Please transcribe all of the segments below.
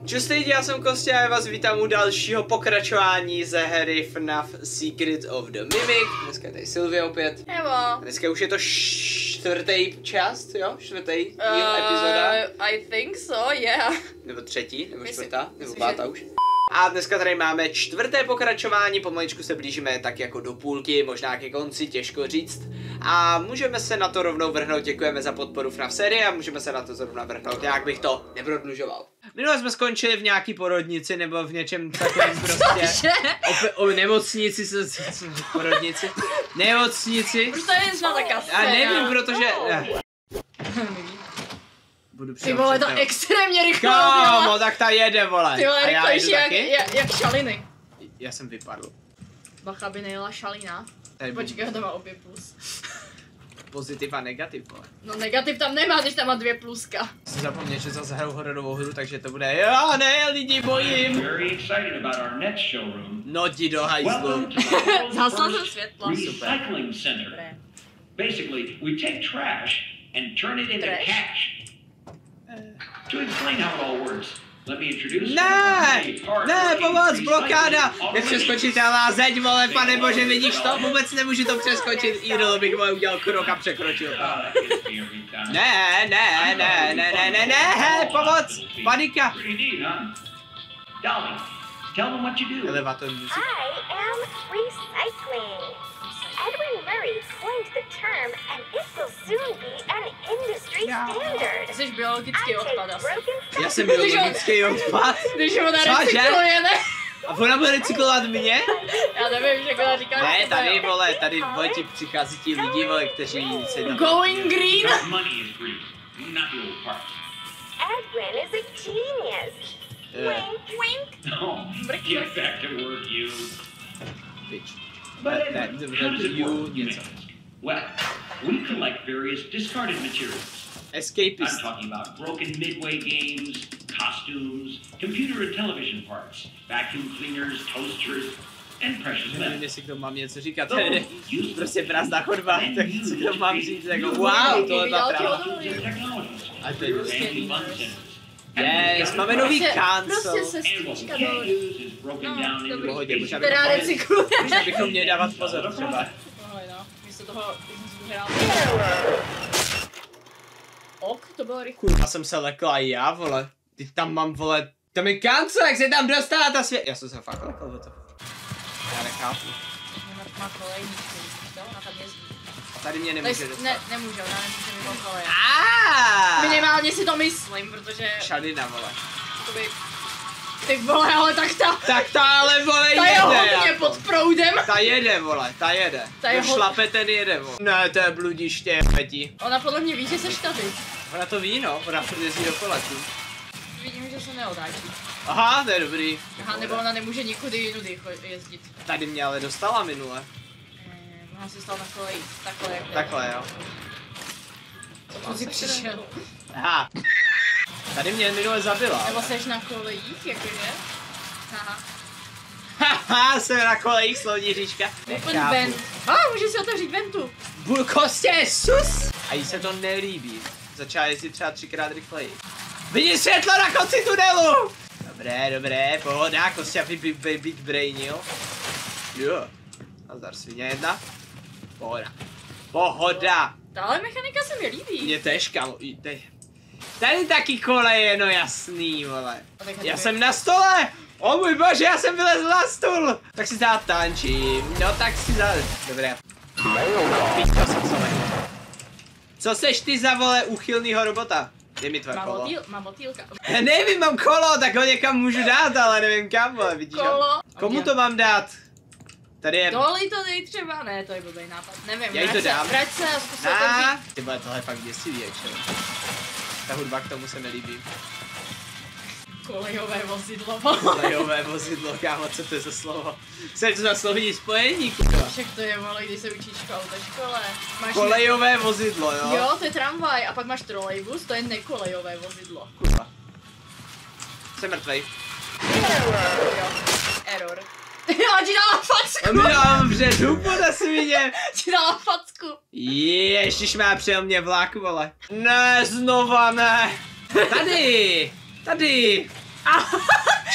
Čus lidi, já jsem Kostě a já vás vítám u dalšího pokračování ze hry FNAF Secret of the Mimic. Dneska je tady Sylvie opět. Evo. Dneska už je to čtvrtý část, jo? Čtvrtý epizoda. I think so, yeah. Nebo třetí, nebo čtvrtá, nebo myslím, pátá už. A dneska tady máme čtvrté pokračování, pomaličku se blížíme tak jako do půlky, možná ke konci, těžko říct. A můžeme se na to rovnou vrhnout, děkujeme za podporu FNAF série a můžeme se na to zrovna vrhnout, nějak bych to neprodlužoval. Minule jsme skončili v nějaký porodnici nebo v něčem takovém prostě. O nemocnici, porodnici. Nemocnici. Už to je taká scéna. A nevím, protože... Budu Ty vole, to extrémně rychle. Kámo, tak ta jede, vole. Ty vole, a já jedu taky? Jak šaliny. Já jsem vypadl. Bacha by nejela šalina. Počkej, to má obě plus. Pozitiv a negativ, vole. No negativ tam nemá, když tam má 2 pluska. Jsem zapomněl, že zase hraju hororovou hru, takže to bude já ne, lidi, bojím. No ti do hajzlu. Zasla jsem světla. Recycling center. Basically, we take trash and turn it into cash. To explain how it all works, let me introduce Ne, pomoc, blokáda! Nepřeskočitelná zeď, vole, pane bože, vidíš to? Vůbec nemůžu to přeskočit, Idol bych vole udělal krok a překročil. Ne, pomoc, panika! Elevator music. I am recycling. Edwin Murray coined the term, and it will soon be an industry standard. Jsi biologický odpad asi. Já jsem biologický odpad? Když ona recykluje, ne? A ona bude recyklovat mě? Já nevím, že ona říká. Ne, tady vole, tady vole ti přichází ti lidi, vole, kteří se tam... Going green? Edwin is a genius. Wink, wink. No, get back to work, you. Bitch. But how does it work, you may ask? Well, we collect various discarded materials. Escapist. I'm talking about broken Midway games, costumes, computer and television parts, vacuum cleaners, toasters, and precious metals. Nevím, jestli k tomu mám něco říkat, to je prostě prázdná chodba, tak co k tomu mám říct, jako wow, tohle má pravda. A to je prostě... Yes, máme nový kancel. Prostě sestřička dolů. No, dobrý. Pohodě, Která recykluje. Možná bychom měli dávat pozor třeba. No, místo toho hrál. Ok, to bylo rychle. Kurva, jsem se lekla i já, vole. Ty tam mám, vole, tam je kancel, jak se tam dostala ta svět. Já jsem se fakt lekl do toho. Já nechápu. Má kolejník, ona tam jezdí. Tady mě nemůže dostat. Ne, nemůže, ona nemůže mimo koleje. Minimálně si to myslím, protože... Šalina, vole. To by... Ty vole, ale tak ta... Tak ta ale, vole, jede. Ta je hodně pod proudem. Ta jede, vole, ta jede. Ta je šlape, ten jede, vole. Ne, to je bludiště, petí. Ona podle mě ví, že seš tady. Ona to ví, no, ona furt jezdí do koletu. Vidím, že se neotáčí. Aha, to je dobrý. Aha, nebo ona nemůže nikudy jinudy jezdit. Tady mě ale dostala minule. Ona se stala na koleji, takhle jako. Takhle, jo. Co jsi přišel? Aha. Tady mě minule zabila. Nebo seš na kolejích, jakože? Haha. Haha, jsem na kolejích, slovní říčka. Open vent. Může si otevřít ventu. Kostě, sus! A jí se to nelíbí. Začala jezdit třeba 3krát rychleji. Vidím světlo na konci tunelu! Dobré, pohoda, Kostě Big Brainil. Jo. Nazdar, svině jedna. Pohoda. Tahle mechanika se mi líbí. Mně tež, kamo. Tady taky koleje, no jasný, vole. Já jsem na stole! O můj bože, já jsem vylezl na stůl! Tak si zatančím, no tak si Dobré. Píčko jsem celé. Co seš ty za, vole, úchylnýho robota? Je mi tvoje kolo. Mám motýlka. Já nevím, mám kolo, tak ho někam můžu dát, ale nevím kam, vole, vidíš? Kolo. Komu to mám dát? Tady je... Doli to dej třeba, ne, to je blbý nápad, nevím, Já jí to dám. Vrať se a zkus to otevřít. Ty vole, tohle je fakt děsivý, actually. Ta hudba k tomu se mi líbí. Kolejové vozidlo. Kolejové vozidlo, kámo, co to je za slovo? Co je to za slovní spojení, kurva? Však to je, vole, když se učíš v autoškole. Kolejové vozidlo, jo? Jo, to je tramvaj, a pak máš trolejbus, to je nekolejové vozidlo. Kurva. Jsem mrtvej. Jo, error. Já ti dala facku! On mi dala vředu na svině. Ti dala facku. Ježišmá, přijel mě vlak, vole. Ne, znova ne. Tady.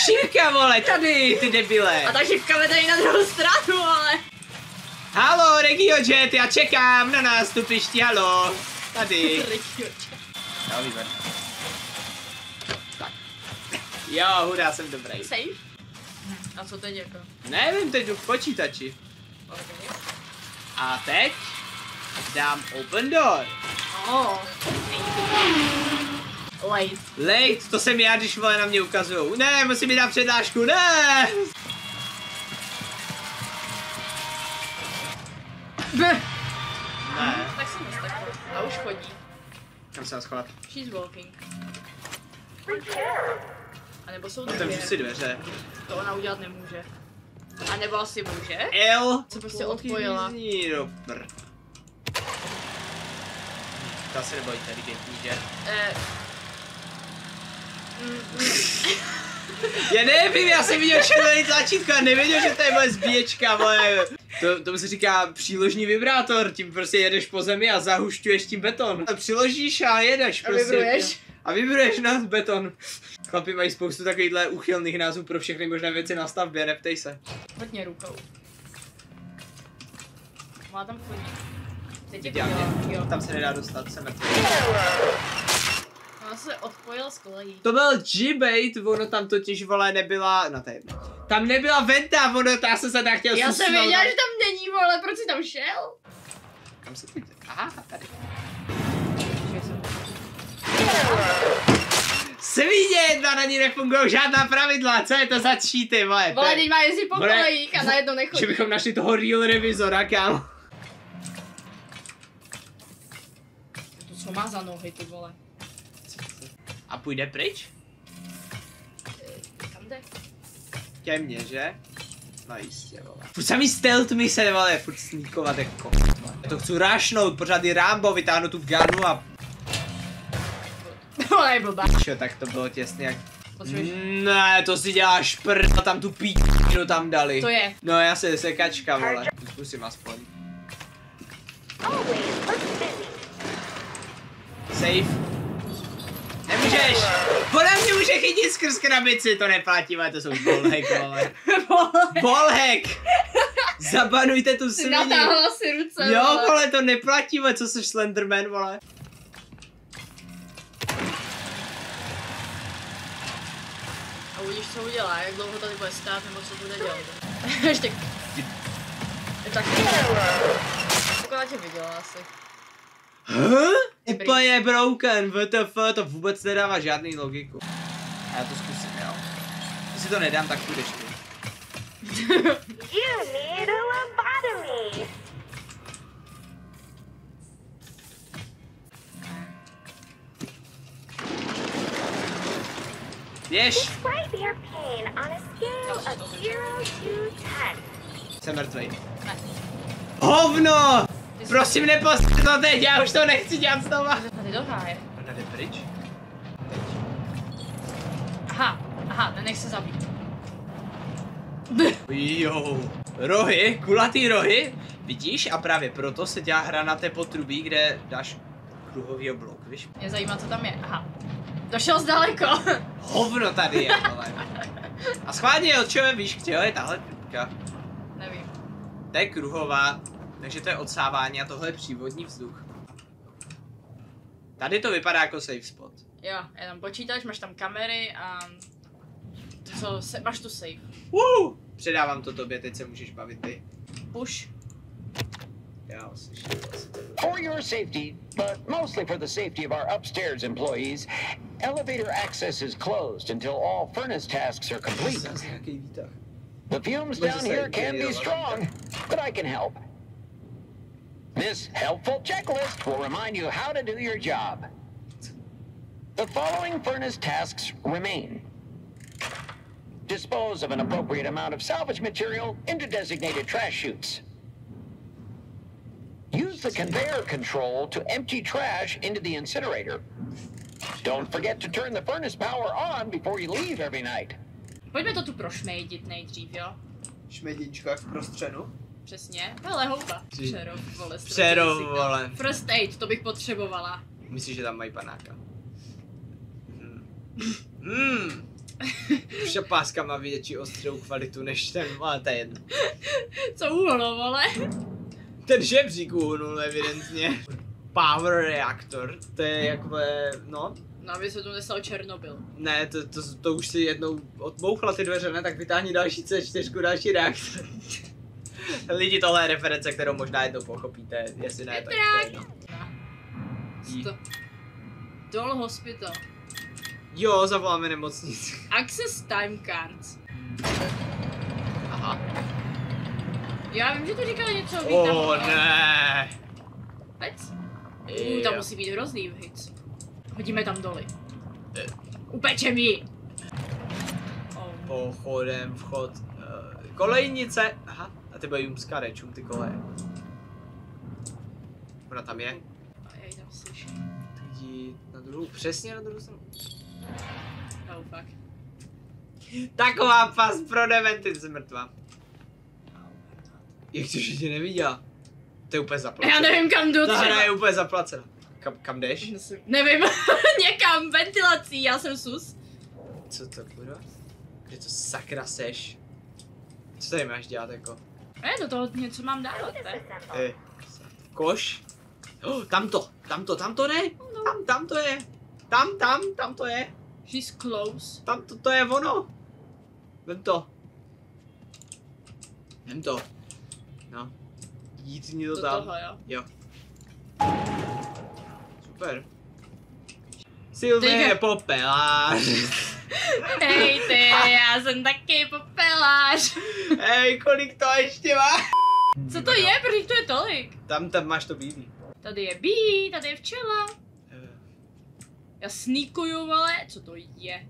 Šívka, vole, tady, ty debile. A ta šivka vede i na druhou stranu, ale. Halo, RegioJet, já čekám na nástupišti, halo. Tady. Jo, výborně. Tak. Jo, hurá, jsem dobrý. Save? A co teď jako? Nevím, teď jdu v počítači. Okay. A teď dám open door. Late. Late, to jsem já, když vole na mě ukazujou. Ne, musím mi dát přednášku, ne! Ne. Tak jsem nestakl. A už chodí. Kam se schovat? She's walking. A nebo jsou Otevřu dvě. si dveře. To ona udělat nemůže. A nebo asi může? L. Se prostě odpojila. Do prd. Ta se nebojí inteligentní, že? Já nevím, já jsem viděl červený tlačítko a nevěděl, že to je moje zbíječka, vole. Tomu se říká příložní vibrátor, tím prostě jedeš po zemi a zahušťuješ tím beton. A přiložíš a jedeš prostě. A vibruješ. A vibruješ na beton. Chlapi mají spoustu takovýchhle úchylných názvů pro všechny možné věci na stavbě, neptej se. Hodně rukou. Má tam chodí. Teď je Ideálně. jo. Tam se nedá dostat, jsem mrtvý. Ona se odpojila z kolejí. To byl G-bait, ono tam totiž, vole, nebyla, no to je jedno. Tam nebyla venta, ono, já jsem se tak chtěl Já jsem susnout. věděla, že tam není, vole, proč jsi tam šel? Kam se ty? Aha, tady. Svině jedna, na ní nefungují žádná pravidla, co je to za cheaty, vole? Vole, teď má jezdit po Vole, kolejích a najednou nechodí. Že bychom našli toho real revizora, kámo. To co má za nohy, ty vole? A půjde pryč? Kam jde? Ke mně, že? No jistě, vole. Furt samý stealth mise, vole, furt sníkovat jako. Já to chci rášnout, pořád i Rambo, vytáhnu tu ganu a... Vole, je blbá. Čo, tak to bylo těsně jak... Potřebuješ? Ne, to si děláš prd a tam tu píčinu tam dali. To je. No já se sekačka, vole. Zkusím aspoň. Safe. Nemůžeš! Ona mě může chytit skrz krabici, to neplatí, ale to jsou ballhack, vole. Ballhack! Zabanujte tu Jsi svini. natáhla si ruce, Jo, vole. vole, to neplatí, vole, co jsi Slenderman, vole. A uvidíš, co udělá, jak dlouho tady bude stát, nebo co bude dělat. Ještě... Je tak... Pokud tě viděla asi. Úplně broken, WTF, to vůbec nedává žádný logiku. A já to zkusím, jo. Jestli to nedám, tak půjdeš ty. You need a lobotomy. Běž! Describe your pain on a scale of 0 to 10. Jsem mrtvej. Ne. Hovno! Prosím, nepostři to teď, já už to nechci dělat znova. A ty do háje. Ona jde pryč? Aha, nenech se zabít. Jo, rohy, kulatý rohy, vidíš? A právě proto se dělá hra na té potrubí, kde dáš kruhový blok, víš? Mě zajímá, co tam je. Aha. Došel zdaleko. Hovno tady je, vole. A schválně od čeho víš, kde je tahle trubka? Nevím. To je kruhová, takže to je odsávání a tohle je přívodní vzduch. Tady to vypadá jako safe spot. Jo, je tam počítač, máš tam kamery a... máš tu safe. Předávám to tobě, teď se můžeš bavit ty. Push. Já slyším asi to. For your safety, but mostly for the safety of our upstairs employees, elevator access is closed until all furnace tasks are complete. Zase nějaký výtah. The fumes down here can be strong, but I can help. This helpful checklist will remind you how to do your job. The following furnace tasks remain. Dispose of an appropriate amount of salvage material into designated trash chutes. Use the conveyor control to empty trash into the incinerator. Don't forget to turn the furnace power on before you leave every night. Pojďme to tu prošmejdit nejdřív, jo? Šmedíčko jak v prostředu. Přesně. Hele, houba. Přerov, vole. Přerov, vole. First aid, to bych potřebovala. Myslíš, že tam mají panáka? Šapáska má větší ostrou kvalitu než ten, ale to je jedno. Co uhnul, ale? Ten žebřík uhnul evidentně. Power reaktor, to je jakové, no. No, aby se tu nestal Černobyl. Ne, to už si jednou odbouchla ty dveře, ne? Tak vytáhni další C4, další reaktor. Lidi, tohle je reference, kterou možná jednou pochopíte, jestli ne, tak to je jedno. Doll Hospital. Jo, zavoláme nemocnici. Access time cards. Aha. Já vím, že to říkal něco o výtahu. Ne. Vec? Tam musí být hrozný vhyc. Hodíme tam doly. Upečem ji. Pochodem, vchod. Kolejnice. Aha, a ty bude jumská rečům ty koleje. Ona tam je. A já ji tam slyším. Jdi na druhou, přesně na druhou stranu. Oh fuck. Taková pas pro dementy, ty jsi mrtvá. Jak to, že tě neviděla? To je úplně zaplacené. Já nevím, kam jdu Ta třeba. hra je úplně zaplacená. Kam jdeš? Nevím, někam, ventilací, já jsem sus. Co to bude? Kde to sakra seš? Co tady máš dělat jako? Do toho něco mám dávat, ne? Koš? Tam to ne? Tam to je. Tam to je. She's close. Tam to je ono. Vem to. No. Jít mi to Do tam. toho, jo. Jo. Super. Sylvie je popelář. Hej ty, já jsem taky popelář. Hej, kolik to ještě má? Co to je, protože to je tolik? Tam máš to bílý. Tady je bílý, tady je včela. Já sníkuju, ale co to je?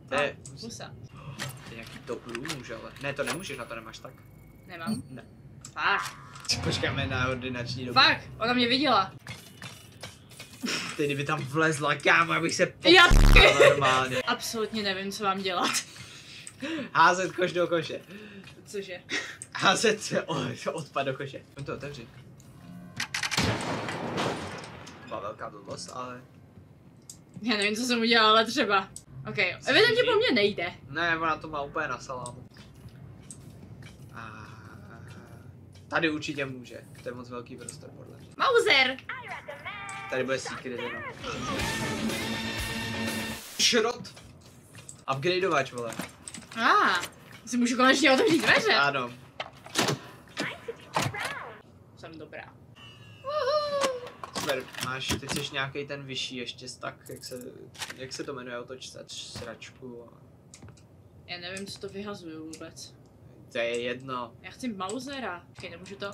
To je Pusa. To je nějaký top můž, ale. Ne, to nemůžeš, na to nemáš tak. Nemám. Ne. Fakt. Počkáme na ordinační dobu. Fakt, ona mě viděla. Ty kdyby tam vlezla, kámo, abych se Já popsal normálně. absolutně nevím, co mám dělat. Házet koš do koše. Cože? Házet odpad do koše. Můžu to otevřít. Byla velká blbost, ale... Já nevím, co jsem udělala, ale třeba. OK, evidentně po mně nejde. Ne, ona to má úplně na salámu. Tady určitě může. To je moc velký prostor, podle mě. Mauser! Tady bude secret, no. Šrot! Upgradeovač, vole. Si můžu konečně otevřít dveře. Ano. Jsem dobrá. Super, teď jsi nějaký ten vyšší ještě tak, jak se to jmenuje, otočtač, sračku. Já nevím, co to vyhazuju vůbec. To je jedno. Já chci Mausera. Okay, nemůžu to.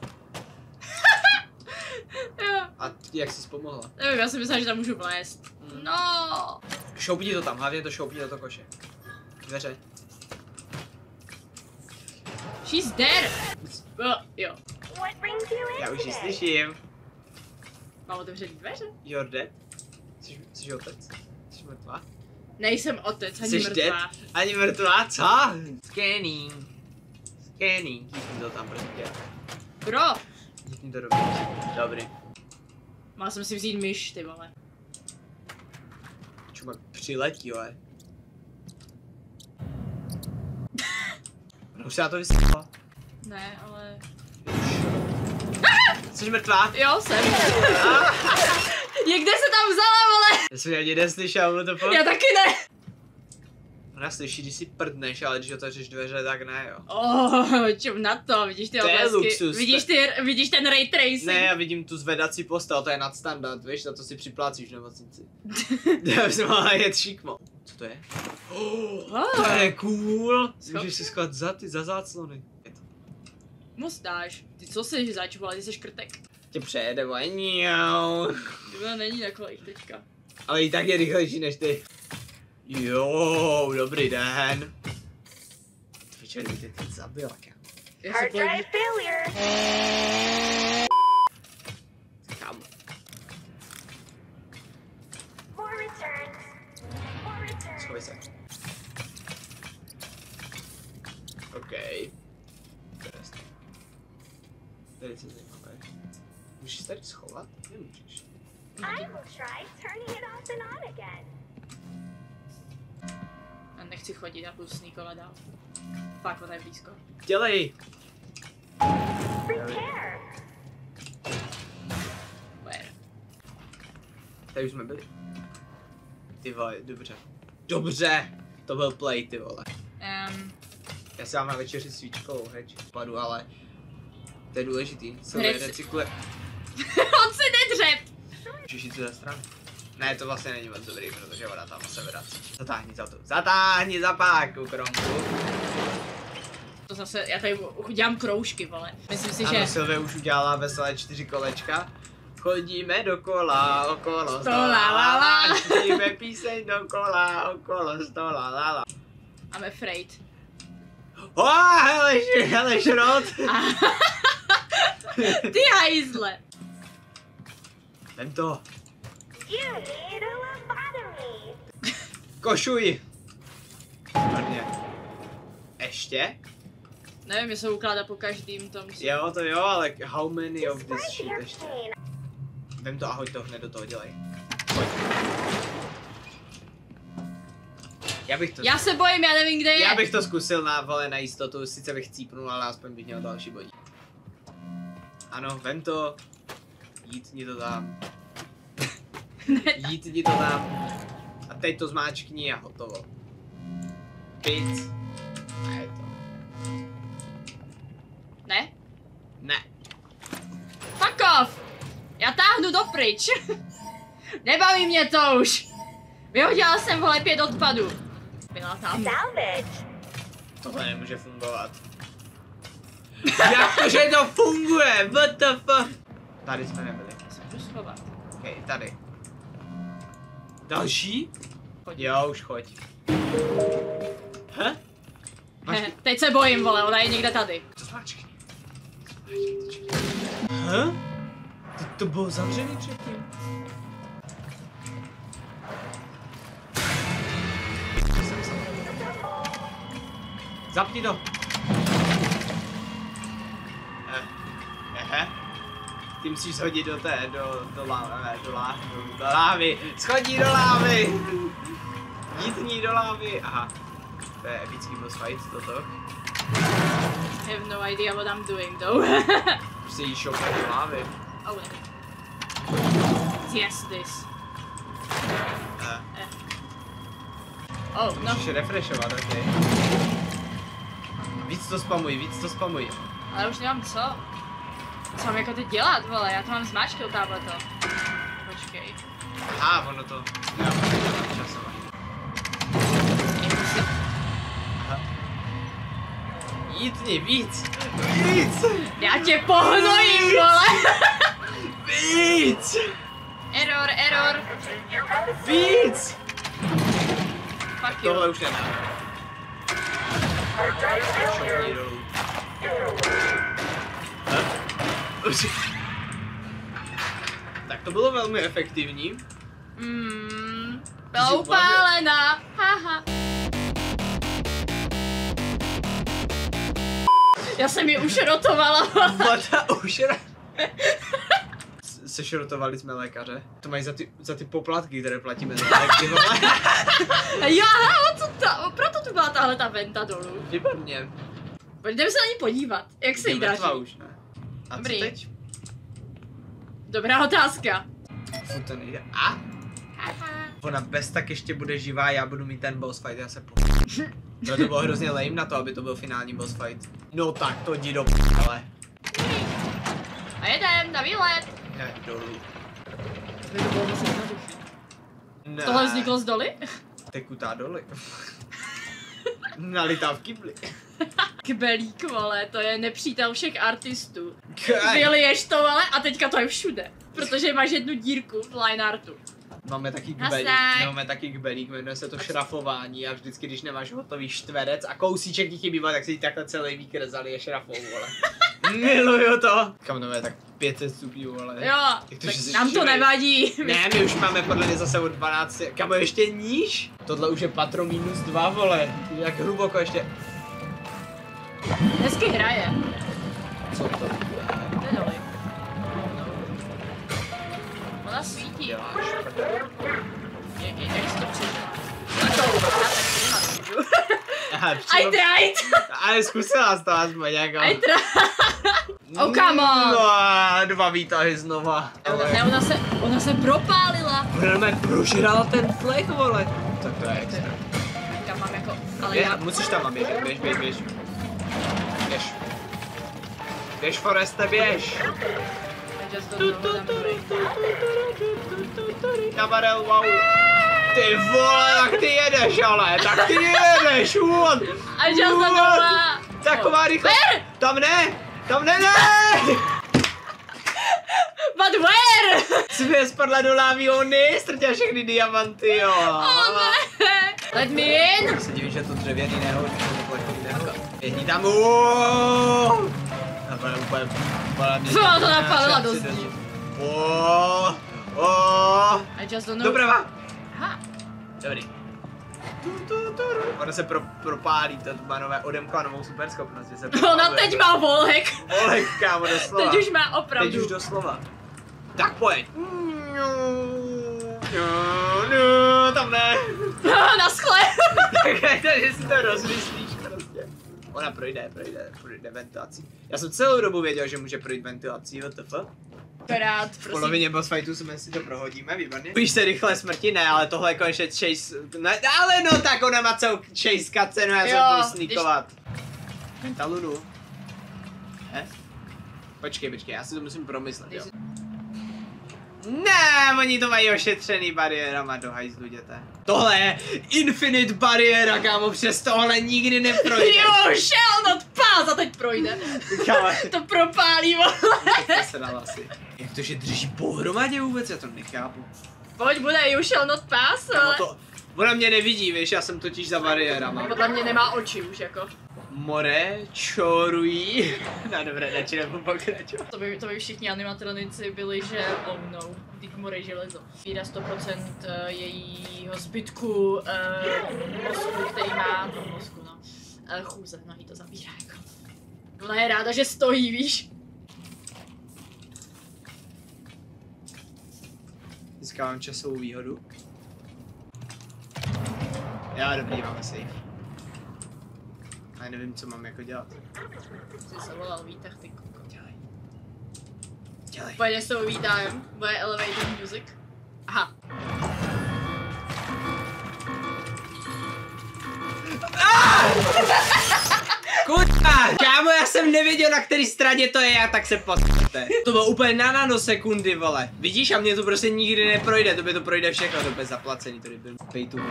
Jo. A jak jsi pomohla? Nevím, já jsem myslela, že tam můžu vlézt. No. Šoupni to tam, hlavně to šoupni do toho koše. Dveře. She's there. Jo. Já už ji slyším. Mám otevřený dveře? You're dead? Jsi otec? Jsi mrtvá? Nejsem otec, ani Jsi mrtvá. dead? Ani mrtvá, co? Scanning. Díkni to tam, prosím tě. Bro. Díkni to dobře. Dobrý. Má jsem si vzít myš, ty vole. Čuma přiletí, ale. Už se na to vysvětla. Ne, ale... Jsi mrtvá? Jo, jsem. Kde se tam vzala, vole? Já jsem ani neslyšel, bylo to fakt. Já taky ne. Ona slyší, když si prdneš, ale když otevřeš dveře, tak ne, jo. Čum na to, vidíš ty To je oblesky, luxus. vidíš ten ray tracing. Ne, já vidím tu zvedací postel, to je nadstandard, víš, na to si připlácíš v nemocnici. Já jsem mohla jet šikmo. Co to je? To je cool! Můžeš si schovat za záclony. Mustáš. Ty co jsi začoval, ty jsi škrtek. Tě přejede, vole, Ona není na kolech teďka. ale i tak je rychlejší než ty. Jo, dobrý den. Večer ty zabila, kámo. Já se Hard bojím. drive failure. Kámo. More returns. More returns. Schovej se. OK. Tady se zajímavé. Můžeš se tady schovat? Nemůžeš. I will try turning it off and on again. Já nechci nechci chodit a budu sníkovat dál. Fakt, ona je blízko. Dělej! Prepare. Where? Tady už jsme byli. Ty vole, dobře. Dobře! To byl play, ty vole. Já si dám na večeři svíčkou, heč, padu, ale to je důležitý. Silvě recykluje. On si nedřep! Můžeš jít ze strany. Ne, to vlastně není moc dobrý, protože voda tam se vrací. Zatáhni za to. Zatáhni za páku, kromku. To zase, já tady udělám kroužky, vole. Myslím si, ano, že... Silvě už udělala veselé 4 kolečka. Chodíme dokola, okolo stola, la, la. Chodíme píseň dokola, okolo stola, la, la. I'm afraid. Hele, šrot. Ty hajzle. Vem to. You need a lobotomy. Košuj. Hodně. Ještě? Nevím, jestli ukládat po každým tom. Jo, to jo, ale how many of this Despite shit your ještě? pain, Vem to a hoď to hned do toho, dělej. Pojď. Já se bojím, já nevím, kde je. Já bych to zkusil na, vole, na jistotu, sice bych cípnul, ale aspoň bych měl další bodí. Ano, vem to. Jítni to tam. Jítni to tam. A teď to zmáčkni a hotovo. Pic. A je to. Ne? Ne. Fuck off! Já táhnu dopryč. Nebaví mě to už. Vyhodila jsem, vole, 5 odpadů. Byla tam. salvage. Tohle nemůže fungovat. Jak to, že to funguje? What the fuck? Tady jsme nebyli. Se můžu schovat. Okej, tady. Další? Chodí. Jo, už choď. Máš... Teď se bojím, vole, ona je někde tady. To zmáčkni. To bylo zavřený předtím. Zapni to. Ty musíš shodit do té, do lávy. Schodí do lávy. Jítní do lávy. Aha. To je epický boss fight, toto. I have no idea what I'm doing though. Prostě jí šoupne do lávy. Oh, ne. Yes, this. Oh, no. Můžeš refreshovat, ok. Víc to spamuj. Ale už nemám co. Co mám jako teď dělat, vole, já to mám zmáčknout tábleto. Počkej. Aha, ono to... Já mám časovat. Aha. Jítni, víc! Já tě pohnojím, vole! Víc! Error! Víc! Fuck you. Tohle už nedá. Šokní dolů. Tak to bylo velmi efektivní. Byla upálená, haha. Já jsem ji ušrotovala. Voda Sešrotovali jsme lékaře. To mají za ty poplatky, které platíme za léky, vole. Jo, proto tu byla tahle ta venta dolů. Výborně. Pojďme se na ní podívat, jak se jí daří. už, ne? A Dobrý. co teď? Dobrá otázka. Furt to nejde. A? Ona bez tak ještě bude živá, já budu mít ten boss fight, já se to bylo hrozně lame na to, aby to byl finální boss fight. No tak to jdi do p***le. A jedem na výlet. Ne, dolů. To by to bylo moc jednoduchý. Ne. Tohle vzniklo z doly? Tekutá doly. Nalitá v kybli. Kbelík, vole, to je nepřítel všech artistů. Kaj. Vyliješ to, vole, a teďka to je všude. Protože máš jednu dírku v line artu. Máme taky kbelík, jmenuje se to šrafování a vždycky, když nemáš hotový čtverec a kousíček ti chybí, tak si takhle celý výkres je šrafou, vole. Miluju to. Kamerové tak 500 stupňů, vole. Jo, tak nám to nevadí. Ne, my už máme podle mě zase od 12, kamo ještě níž? Tohle už je patro -2, vole. Jak hluboko ještě. Hezky hraje. Co to je? To je doly. Ona svítí. Děláš. Jak si to přežila? Já tak nemám. I tried! Ale zkusila jsi to aspoň jako. I tried! Oh, come on! No, 2 výtahy znova. Ne, ona se propálila. Ona prožrala ten flek, vole. Tak to je extra. Kam mám jako, ale já... Musíš tam běžet, běž. Běž, Foreste, běž. Kamarel, wow. Ty vole, tak ty jedeš, ale, tak ty jedeš, what? I just don't know. Taková rychlost. Tam ne. But where? Jsi spadla do lávy, ztratila všechny diamanty, jo. Oh ne. Let me in. Tak se divím, že to dřevěný nehodí, běhni tam, Co to napálila do zdí? I just don't know. Doprava. Aha. Dobrý. Ona se propálí, to má nové odemkla novou superschopnost. Ona teď má volek. Volek, kámo, doslova. Teď už má opravdu. Teď už doslova. Tak pojď. Tam ne. Na skle. Takže si to rozmyslíš prostě. Ona projde ventilací. Já jsem celou dobu věděl, že může projít ventilací, WTF? Akorát, V polovině boss fightu si to prohodíme, výborně. Víš se rychle smrti, ne, ale tohle je konečně chase, ne, ale no tak ona má celou chase cutscenu, já se budu sníkovat. Mentalunu. Počkej, já si to musím promyslet, jo. Ne, oni to mají ošetřený bariérama do hajzlu, děte. Tohle je infinite bariéra, kámo, přes tohle nikdy neprojde. Jo, shall not pass a teď projde. To propálí, vole. To se dalo asi. Jak to, že drží pohromadě vůbec, já to nechápu. Pojď, bude you shall not pass, ale... Ona mě nevidí, víš, já jsem totiž za bariérama. Podle mě nemá oči už, jako. More, čorují. No dobré, radši nebudu pokračovat. To by všichni animatronici byli, že oh no, teď more železo. Víra 100% jejího zbytku mozku, který má, mozku, no, chůze, no jí to zabírá, jako. Ona je ráda, že stojí, víš. Získávám časovou výhodu. Já dobrý, máme safe. A nevím, co mám jako dělat. Jsi se volal výtah, ty koko. Dělej. Pojď s tou výtahem, bude elevator music. Aha. Kurva! Kámo, já jsem nevěděl, na který straně to je, tak se postavte. To bylo úplně na nanosekundy, vole. Vidíš, a mě to prostě nikdy neprojde, to by to projde všechno, to bude zaplacený, to byl pay to win.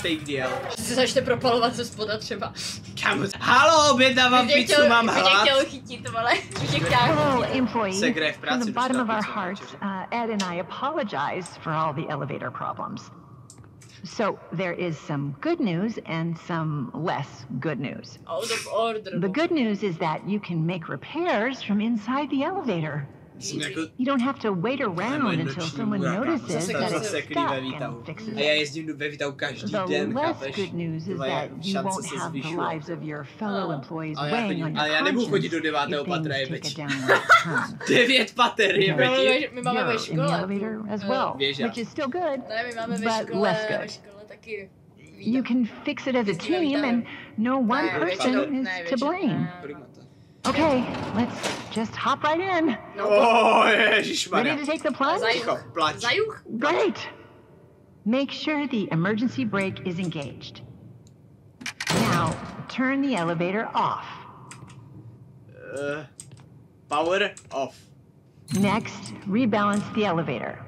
Take deal. Se začne propalovat ze spoda třeba. Kámo, halo, objednávám pizzu, mám hlad. Chtěl chytit, vole. Hello, employees. Se v práci From the bottom of our dostat hearts, pizzu. Ed and I apologize for all the elevator problems. So there is some good news and some less good news. Out of order. The good news is that you can make repairs from inside the elevator. You don't have to wait around until someone notices that it's stuck and fixes A já it. jezdím ve výtahu každý The den, less chápeš? good news is that you won't have the lives of your fellow employees Ale weighing on já your nebudu chodit conscience do 9. if patra, je things take a veď. downward turn. 9 pater, je veď. My máme ve You're in the škole. elevator as well, Běža. which is still good, Ne, my máme but less good. taky. You can fix it as a team, and no one person is to blame. Okay, let's just hop right in. Ježišmarja. Ready to take the plunge? Ticho, plač. Zajuch? Great. Make sure the emergency brake is engaged. Now, turn the elevator off. Power off. Next, rebalance the elevator.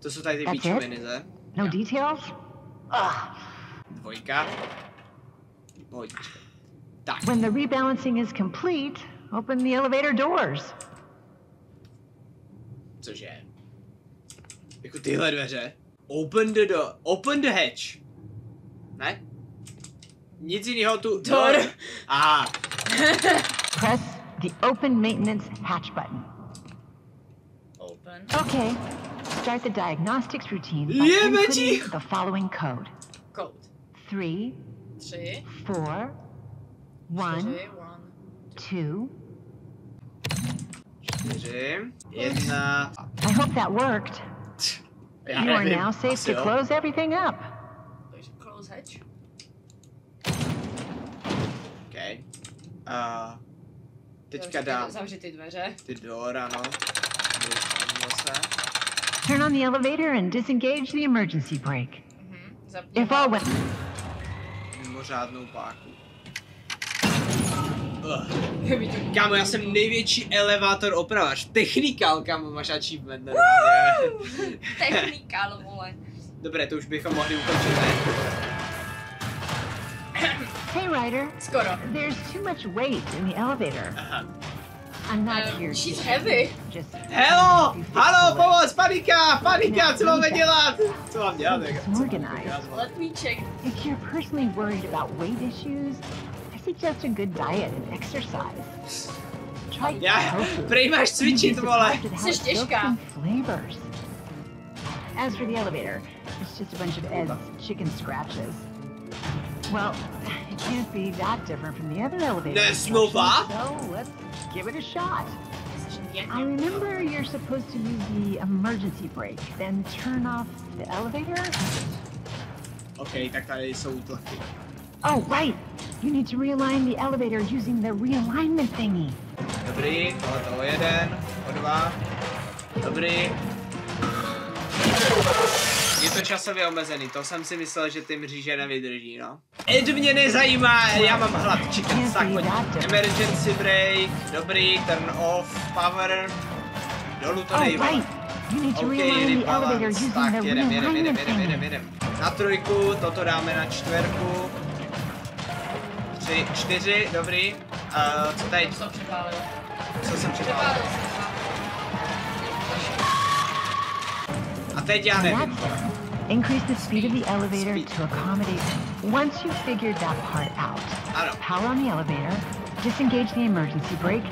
To jsou tady ty That's píčoviny, it? ne? No details? Ugh. 2. Pojď. Tak. When the rebalancing is complete, open the elevator doors. Cože? Jako tyhle dveře? Open the door. Open the hatch. Ne? Nic jiného tu... Door. Aha. Press the open maintenance hatch button. Open. Okay, start the diagnostics routine by Yeah, inputting Maggie. the following code. Code. 3, 3, 4, 1, 4, 2. 4, 1. I hope that worked. You are now safe to close everything up. Takže close hatch. OK. Teďka dám Zavři ty dveře. ty door, ano. Turn on the elevator and disengage the emergency brake. Zapni. If all went... Mimořádnou páku. Kámo, já jsem největší elevátor opravač. Technikál, kámo, máš achievement. Technikál, vole. Dobré, to už bychom mohli ukončit, ne? Hey, Ryder. Skoro. There's too much weight in the elevator. I'm not here. She's heavy. Just... Hello! Halo, pomoc! Panika! Panika! Co máme dělat? Co mám dělat? Organized. Let me check. If you're personally worried about weight issues, I suggest a good diet and exercise. Try tofu. Prej máš cvičit, vole. Jsi těžká. Flavors. As for the elevator, it's just a bunch of Ed's chicken scratches. Well, it can't be that different from the other elevator. Nesmluva? So let's give it a shot. I remember you're supposed to use the emergency brake, then turn off the elevator. OK, tak tady jsou tlaky. Oh, right. You need to realign the elevator using the realignment thingy. Dobrý, tohle jeden, o dva. Dobrý. Je to časově omezený, to jsem si myslel, že ty mříže nevydrží, no. Ed mě nezajímá, já mám hlad, chicken, tak pojď. Emergency brake, dobrý, turn off, power. Dolů to nejde. OK, rebalance, tak jedem. Na trojku, toto dáme na čtverku. 3, 4, dobrý. Co tady? Co přepálil? Co jsem přepálil? A teď já nevím. Increase the speed of the elevator to accommodate. Once you've figured that part out, power on the elevator, disengage the emergency brake.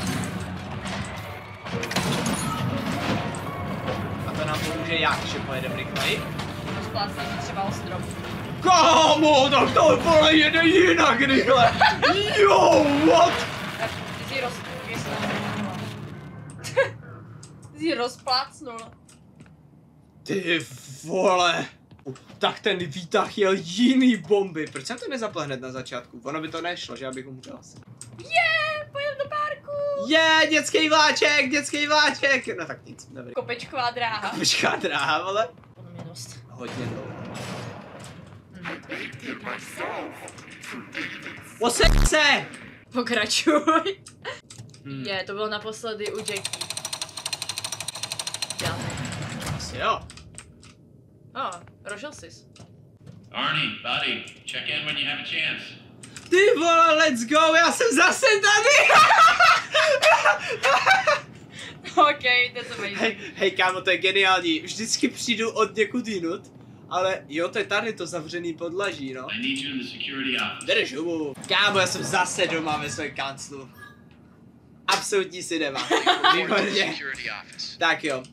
A to nám pomůže jak, že pojedeme rychleji? Rozplácení třeba o strop. Kámo, tak to vole jede jinak rychle. Jo, what? Ty jsi rozplácnul. Ty vole. Tak ten výtah jel jiný bomby. Proč jsem to nezapl hned na začátku? Ono by to nešlo, že abych umřel asi. Pojedem do parku. Dětský vláček. No tak nic, dobrý. Kopečková dráha. Kopečková dráha, vole. Podle mě dost. Hodně dlouho. Posaď se! Pokračuj. To bylo naposledy u Jackie. Asi jo. Rožil sis. Arnie, buddy, check in when you have a chance. Ty vole, let's go, já jsem zase tady! OK, that's amazing. Hej kámo, to je geniální, vždycky přijdu od někud jinut, ale jo, to je tady to zavřený podlaží, no. I need you in the security office. Drž hubu. Kámo, já jsem zase doma ve svém kanclu. Absolutní cinema. Výborně. Tak jo.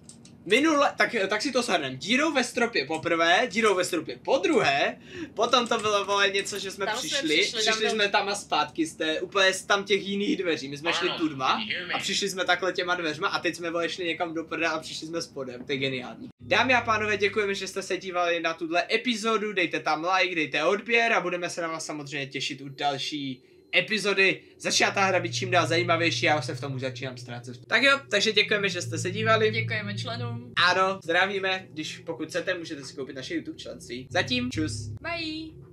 Minule, tak si to shrnem. Dírou ve stropě poprvé, dírou ve stropě podruhé, potom to bylo vole něco, že jsme přišli jsme tam a zpátky úplně z tam těch jiných dveří, my jsme šli tudma a přišli jsme takhle těma dveřma a teď jsme vole šli někam do prda a přišli jsme spodem, to je geniální. Dámy a pánové, děkujeme, že jste se dívali na tuhle epizodu, dejte tam like, dejte odběr a budeme se na vás samozřejmě těšit u další epizody. Začíná ta hra být čím dál zajímavější, já už se v tom už začínám ztrácet. Tak jo, takže děkujeme, že jste se dívali. Děkujeme členům. Ano, zdravíme, pokud chcete, můžete si koupit naše YouTube členství. Zatím, čus. Bye.